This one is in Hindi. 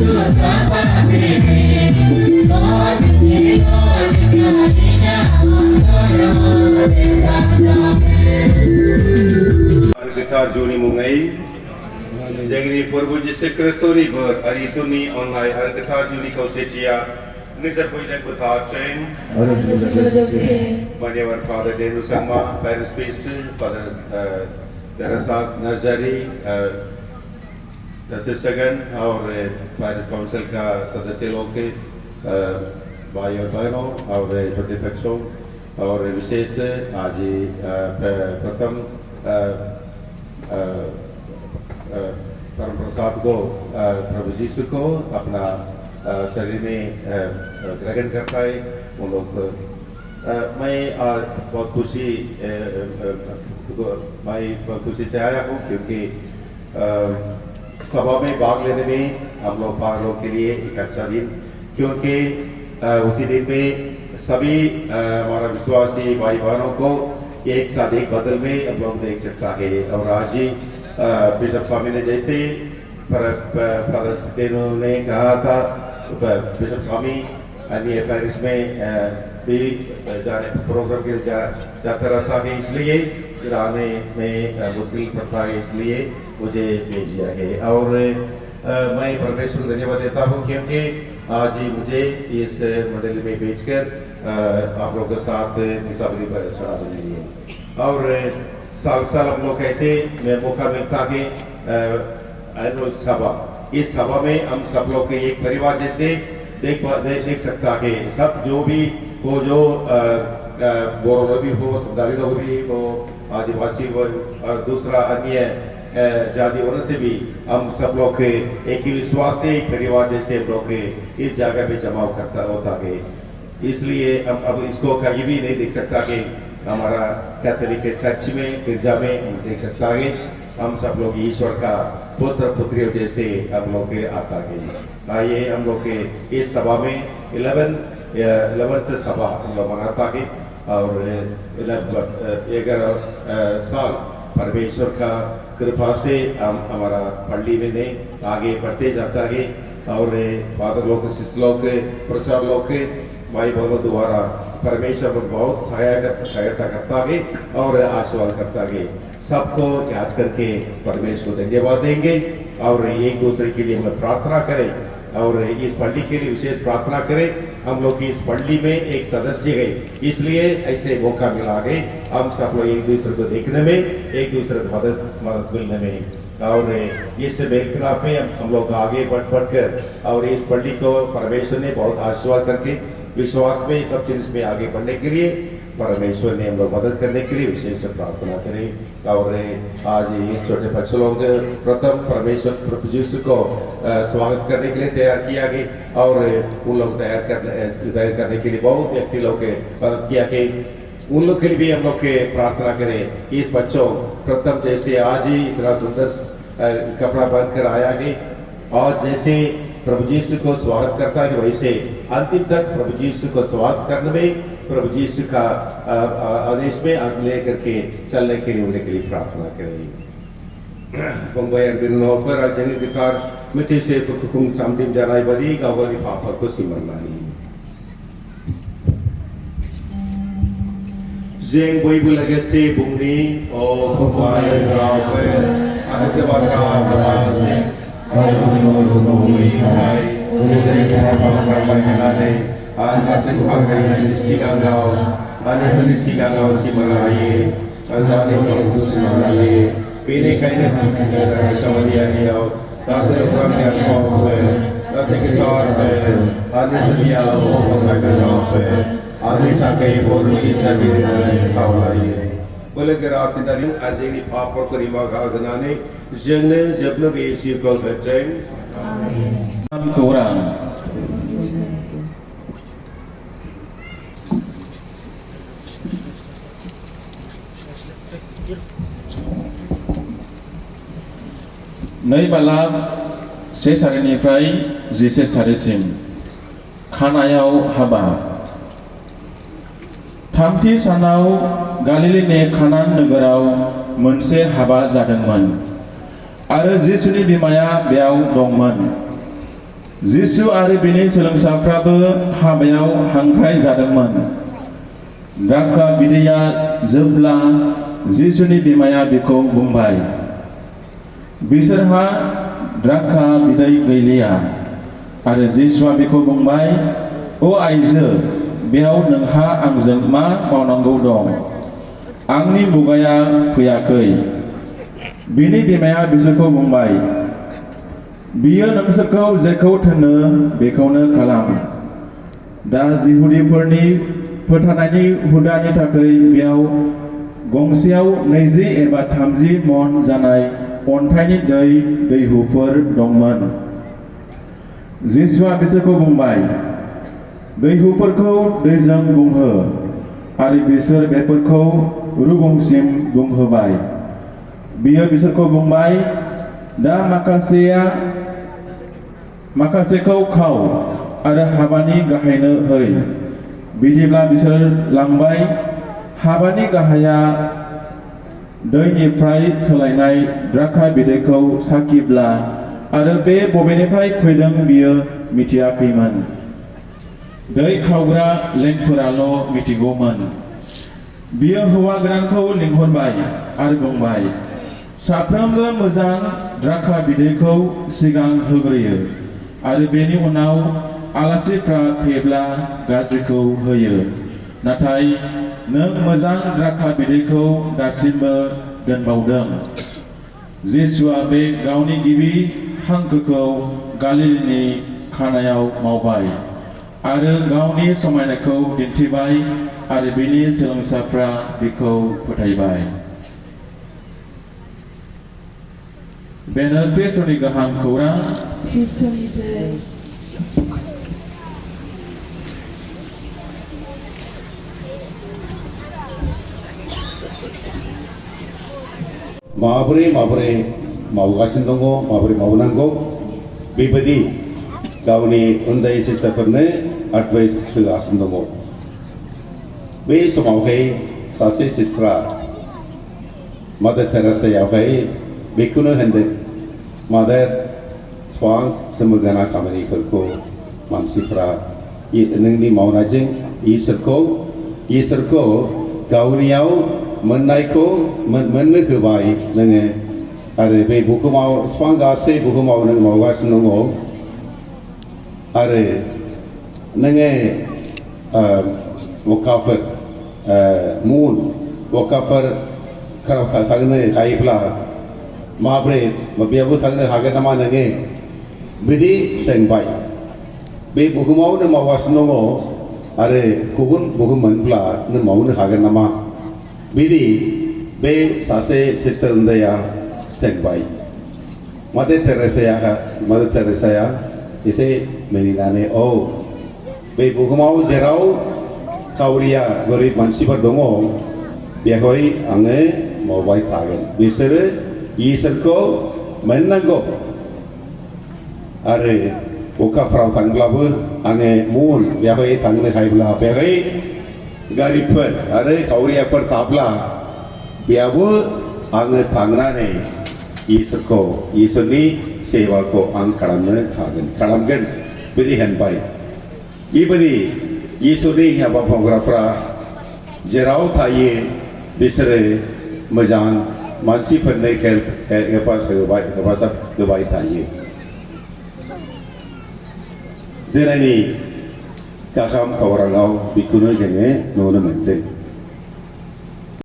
Kita Juni Mungai, jadi perbuji sekrestoni ber hari Suni online hari kita Juni kau secia, nizar pujian berta chain, मान्यवर father Denu Sharma parish priest father दरअसल नर्सरी सिस्टरगन और पेरिस काउंसिल का सदस्य लोग के भाई और बहनों और छोटे बच्चों और विशेष आज प्रथम परम प्रसाद को प्रभु यीशु को अपना शरीर में ग्रहण करता है उन लोग मैं बहुत खुशी से आया हूँ क्योंकि सभा में भाग लेने में हम लोग के लिए एक अच्छा दिन क्योंकि उसी दिन में सभी हमारा विश्वासी भाई बहनों को एक साथ एक बदल में हम लोग देख सकता है और आज ही बिशप स्वामी ने जैसे ने कहा था बिशप स्वामी अन्य पेरिस में भी जाने प्रोग्राम के जाता रहता है इसलिए फिर आने में मुश्किल पड़ता है इसलिए मुझे भेज दिया है और मैं परमेश्वर को धन्यवाद देता हूँ क्योंकि आज ही मुझे इस मंडल में भेजकर आप लोगों के साथ मुसाफिरी पर चढ़ा देने लिए और साल साल हम लोग कैसे मौका मिलता है सभा इस सभा में हम सब लोग के एक परिवार जैसे देख सकता है सब जो भी वो जो गोरो भी हो संताली लोग भी हो आदिवासी हो और दूसरा अन्य जाति होने से भी हम सब लोग एक ही विश्वास से एक परिवार जैसे हम लोग इस जगह पे जमाव करता होता है इसलिए हम अब इसको कहीं भी नहीं देख सकता कि हमारा कैथोलिक चर्च में गिरजा में हम देख सकता है हम सब लोग ईश्वर का पुत्र पुत्रियों जैसे हम लोग आता है आइए हम लोग के इस सभा में 11th सभा हम लोग मनाता है और 11 साल परमेश्वर का कृपा से हम हमारा पढ़ी में आगे बढ़ते जाता है और फादर लोग शिष्य लोग प्रसाद लोग भाई बहनों द्वारा परमेश्वर बहुत सहायता करता है और आशीर्वाद करता है सबको याद करके परमेश्वर को धन्यवाद देंगे और एक दूसरे के लिए हम प्रार्थना करें और इस पल्ली के लिए विशेष प्रार्थना करें हम लोग की इस पल्ली में एक सदस्य गए इसलिए ऐसे मौका मिला गए हम सब लोग एक दूसरे को देखने में एक दूसरे को मदद मिलने में और इस मेलमिलाप में हम लोग आगे बढ़कर और इस पल्ली को परमेश्वर ने बहुत आशीर्वाद करके विश्वास में सब चीज में आगे बढ़ने के लिए परमेश्वर ने हम लोग मदद करने के लिए विशेष प्रार्थना करें और आज इस छोटे बच्चों लोग प्रथम परमेश्वर प्रभु यीशु को स्वागत करने के लिए तैयार किया गया और उन लोग तैयार करने के लिए बहुत व्यक्ति लोग मदद किया गया उन लोग के लिए भी हम लोग के प्रार्थना करें इस बच्चों प्रथम जैसे आज ही इतना सुंदर कपड़ा पहनकर आया गया और जैसे प्रभु यीशु को स्वागत करता है वैसे अंतिम तक प्रभु यीशु को स्वागत करने में प्रभु यीशु का आदेश में आज लेकर के चलने के लिए उनके लिए प्रार्थना करें Pembayar Binnover Ajani Bitar Metise Tukung Samdim Janai Badi Gawali Papa Kusimanani Zeng Boibu Legacy Bungni O Pembayar Rawe Anasebaka Balase Ayunoi Hai Udah Papa Kanade Anasebaka Sigangau Anasebaka Simaraye Azali Kusimanani Pili kaine Samaria Dio, Tase Frangya Kofe, Tase Gitar Bel, Adi Sadia Omakanofe, Adi Takai Bormi Sabi Kaulai. Boleh gerasi dari Azini Papa Kurima Gazanane, Jene Jebno Visi Golgaten. Quran. Nei balap sesareniफ्राय जिसे सारिसिम खानायाव हाबा थामथि सानाव गालिलीनि खानान नोगोराव मोनसे हाबा जादोंमोन आरो जिसुनि बिमाया बेयाव दंमोन जिसु आरो बिनि सोलोंसाफ्राबो हाबायाव हांख्राय जादोंमोन। द्राक्षा बिदैया जोबब्ला जिसुनि बिमाया बिखौ बुंबाय, बिसोरहा द्राक्षा बिदै गैलिया। आरो जिसुआ बिखौ बुंबाय, ओ आइजो, बेयाव नोंहा आंजों मा मावनांगौ दं? आंनि मुगाया फैयाखै। बिनि बिमाया बिसोरखौ बुंबाय, बियो नोंसोरखौ जेखौ थिनो बेखौनो खालाम। दा जिहुदिफोरनि फोथारनायनि हुदानि थाखाय बेयाव गंसेयाव 20 एबा 30 मन जानाय अन्थाइनि दैहुफोर दंमोन। जिसुआ बिसोरखौ बुंबाय, दैहुफोरखौ दैजों बुंहो। आरो बिसोर बेफोरखौ रुगुंसिम बुंहोबाय। बियो बिसोरखौ बुंबाय, दा माखासेखौ खाव आरो हाबानि गाहायनो है। बिदिब्ला बिसोर लांबाय। हाबानि गाहाया दैनिफ्राय सोलायनाय द्राक्षा बिदैखौ साखिब्ला आरो बे बबेनिफ्राय फैदों बियो मिथियाखैमोन। दै खावग्रा लेंफोराल' मिथिगौमोन। बियो हौवा गोदानखौ लिंहरबाय आरो बुंबाय, साफ्रोमबो मोजां द्राक्षा बिदैखौ सिगां होग्रोयो आरो बेनि उनाव आलासिफ्रा फैब्ला गाज्रिखौ होयो। नाथाय नों मोजां द्राक्षा बिदैखौ दासिमबो दोनबावदों। जिसुआ बे गावनि गिबि हांखोखौ गालिलनि खानायाव मावबाय आरो गावनि समायनायखौ दिन्थिबाय आरो बिनि सोलोंसाफ्रा बिखौ फोथायबाय। बेनो ख्रीष्टनि गाहाम खौरां। माबोरै मावगासिनो दङ, माबोरै मावनांगौ, बेबायदि गावनि उन्दै सिस्टारफोरनो एडभाइस होगासिनो दङ। बे समावहाय सासे सिस्टारा मादार टेरेसायावहाय बेखौनो होनदों, मादार, गोबां सोमोगोनां खामानिफोरखौ मानसिफ्रा नोंनि मावनायजों इसोरखौ गावनियाव मोननायखौ मोननो होबाय नोङो। आरो बे बुहुमाव गोबां गासै बुहुमाव नों मावगासिनो दङ। आरो नोङो अखाफोर थांनो हायोब्ला माब्रै बेयावबो थांनो हागोन नामा नोङो? बिदि सोंबाय। बे बुहुमाव नों मावगासिनो दङ आरो गुबुन बुहुम मोनब्ला नों मावनो हागोन नामा? बिदि बे सासे सिस्टार उन्दैया सोंबाय। मादार टेरेसाया एसे मिनिनानै, औ, बे बुहुमाव जेराव खावरिया गोरिब मानसिफोर दङ बेवहाय आङो मावबाय थागोन। बिसोरो इसोरखौ मोननांगौ। आरो अखाफ्राव थांब्लाबो आङो बेवहाय थांनो हायोब्ला बेवहाय गारिफोर आरो खावरियाफोर थाब्ला बेयावबो आङो थांनानै इसोरनि सेवाखौ आं खालामगोन बिदि होनबाय। बेबायदि इसोरनि हाबा मावग्राफ्रा जेराव थायो बिसोरो मोजां मानसिफोरनो हेफाजाब होबाय थायो। दिनैनि गाहाम खौराङाव बेखौनो जोङो नुनो मोनदों।